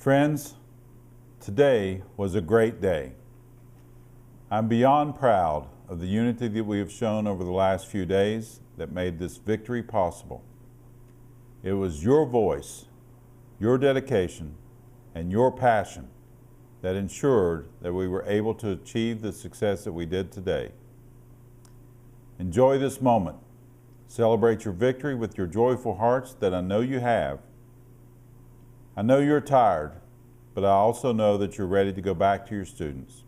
Friends, today was a great day. I'm beyond proud of the unity that we have shown over the last few days that made this victory possible. It was your voice, your dedication, and your passion that ensured that we were able to achieve the success that we did today. Enjoy this moment. Celebrate your victory with your joyful hearts that I know you have. I know you're tired, but I also know that you're ready to go back to your students.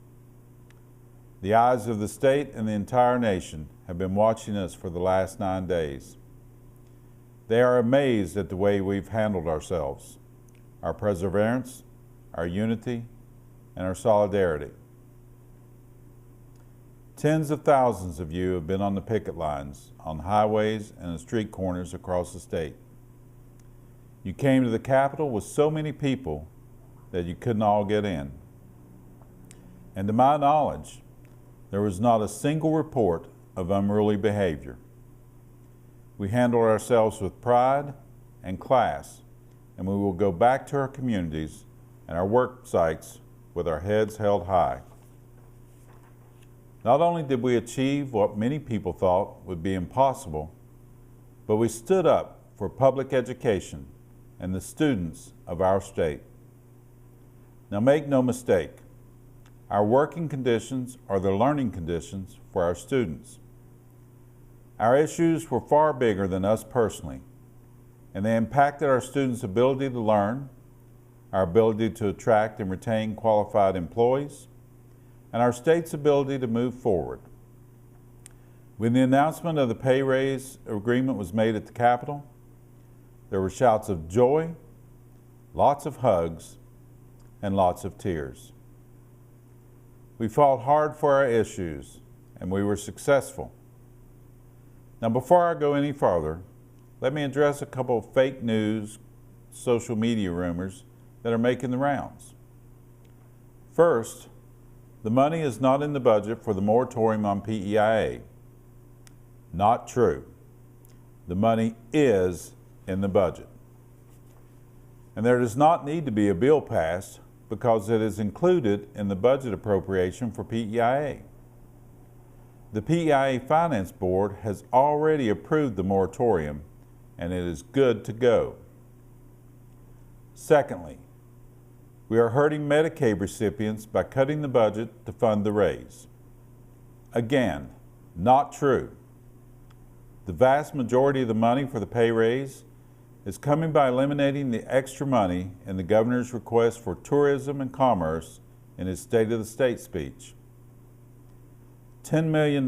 The eyes of the state and the entire nation have been watching us for the last 9 days. They are amazed at the way we've handled ourselves, our perseverance, our unity, and our solidarity. Tens of thousands of you have been on the picket lines, on highways and street corners across the state. You came to the Capitol with so many people that you couldn't all get in. And to my knowledge, there was not a single report of unruly behavior. We handled ourselves with pride and class, and we will go back to our communities and our work sites with our heads held high. Not only did we achieve what many people thought would be impossible, but we stood up for public education and the students of our state. Now make no mistake, our working conditions are the learning conditions for our students. Our issues were far bigger than us personally, and they impacted our students' ability to learn, our ability to attract and retain qualified employees, and our state's ability to move forward. When the announcement of the pay raise agreement was made at the Capitol, there were shouts of joy, lots of hugs, and lots of tears. We fought hard for our issues, and we were successful. Now, before I go any farther, let me address a couple of fake news, social media rumors that are making the rounds. First, the money is not in the budget for the moratorium on PEIA. Not true. The money is in the budget. And there does not need to be a bill passed because it is included in the budget appropriation for PEIA. The PEIA Finance Board has already approved the moratorium, and it is good to go. Secondly, we are hurting Medicaid recipients by cutting the budget to fund the raise. Again, not true. The vast majority of the money for the pay raise is coming by eliminating the extra money in the governor's request for tourism and commerce in his State of the State speech. $10 million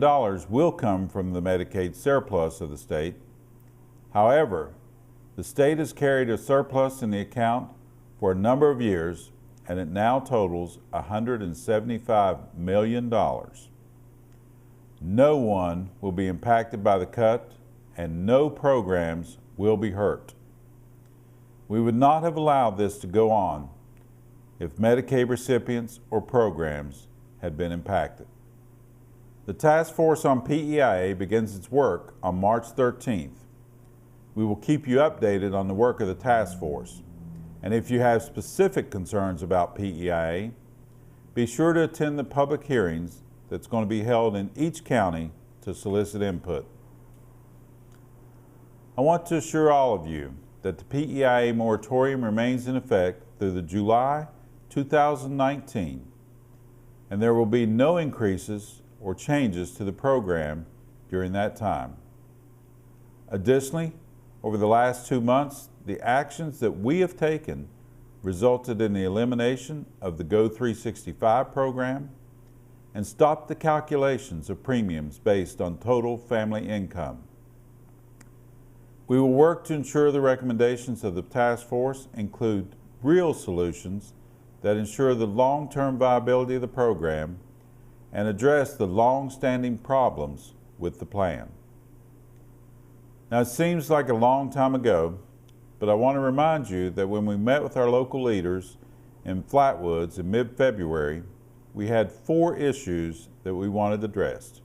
will come from the Medicaid surplus of the state. However, the state has carried a surplus in the account for a number of years, and it now totals $175 million. No one will be impacted by the cut, and no programs will be hurt. We would not have allowed this to go on if Medicaid recipients or programs had been impacted. The task force on PEIA begins its work on March 13th. We will keep you updated on the work of the task force. And if you have specific concerns about PEIA, be sure to attend the public hearings that's going to be held in each county to solicit input. I want to assure all of you that the PEIA moratorium remains in effect through the July 2019, and there will be no increases or changes to the program during that time. Additionally, over the last 2 months, the actions that we have taken resulted in the elimination of the Go365 program and stopped the calculations of premiums based on total family income. We will work to ensure the recommendations of the task force include real solutions that ensure the long-term viability of the program and address the long-standing problems with the plan. Now, it seems like a long time ago, but I want to remind you that when we met with our local leaders in Flatwoods in mid-February, we had 4 issues that we wanted addressed.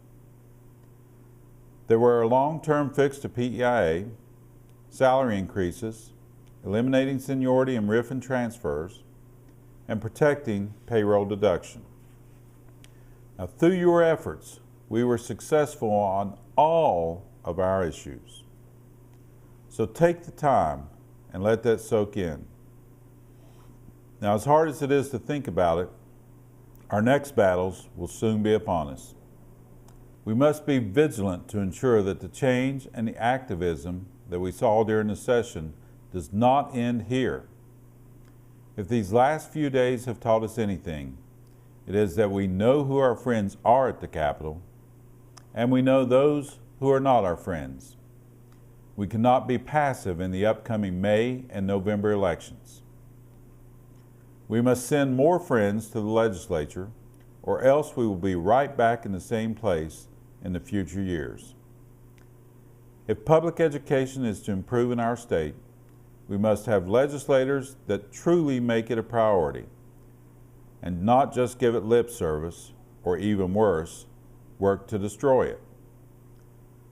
There were a long-term fix to PEIA, salary increases, eliminating seniority and RIF and transfers, and protecting payroll deduction. Now, through your efforts, we were successful on all of our issues. So take the time and let that soak in. Now, as hard as it is to think about it, our next battles will soon be upon us. We must be vigilant to ensure that the change and the activism that we saw during the session does not end here. If these last few days have taught us anything, it is that we know who our friends are at the Capitol, and we know those who are not our friends. We cannot be passive in the upcoming May and November elections. We must send more friends to the legislature, or else we will be right back in the same place in the future years. If public education is to improve in our state, we must have legislators that truly make it a priority and not just give it lip service, or even worse, work to destroy it.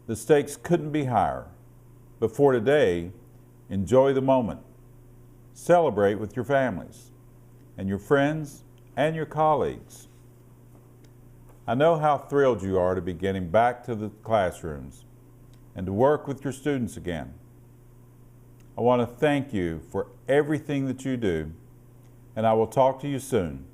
The stakes couldn't be higher, but for today, enjoy the moment. Celebrate with your families and your friends and your colleagues. I know how thrilled you are to be getting back to the classrooms and to work with your students again. I want to thank you for everything that you do, and I will talk to you soon.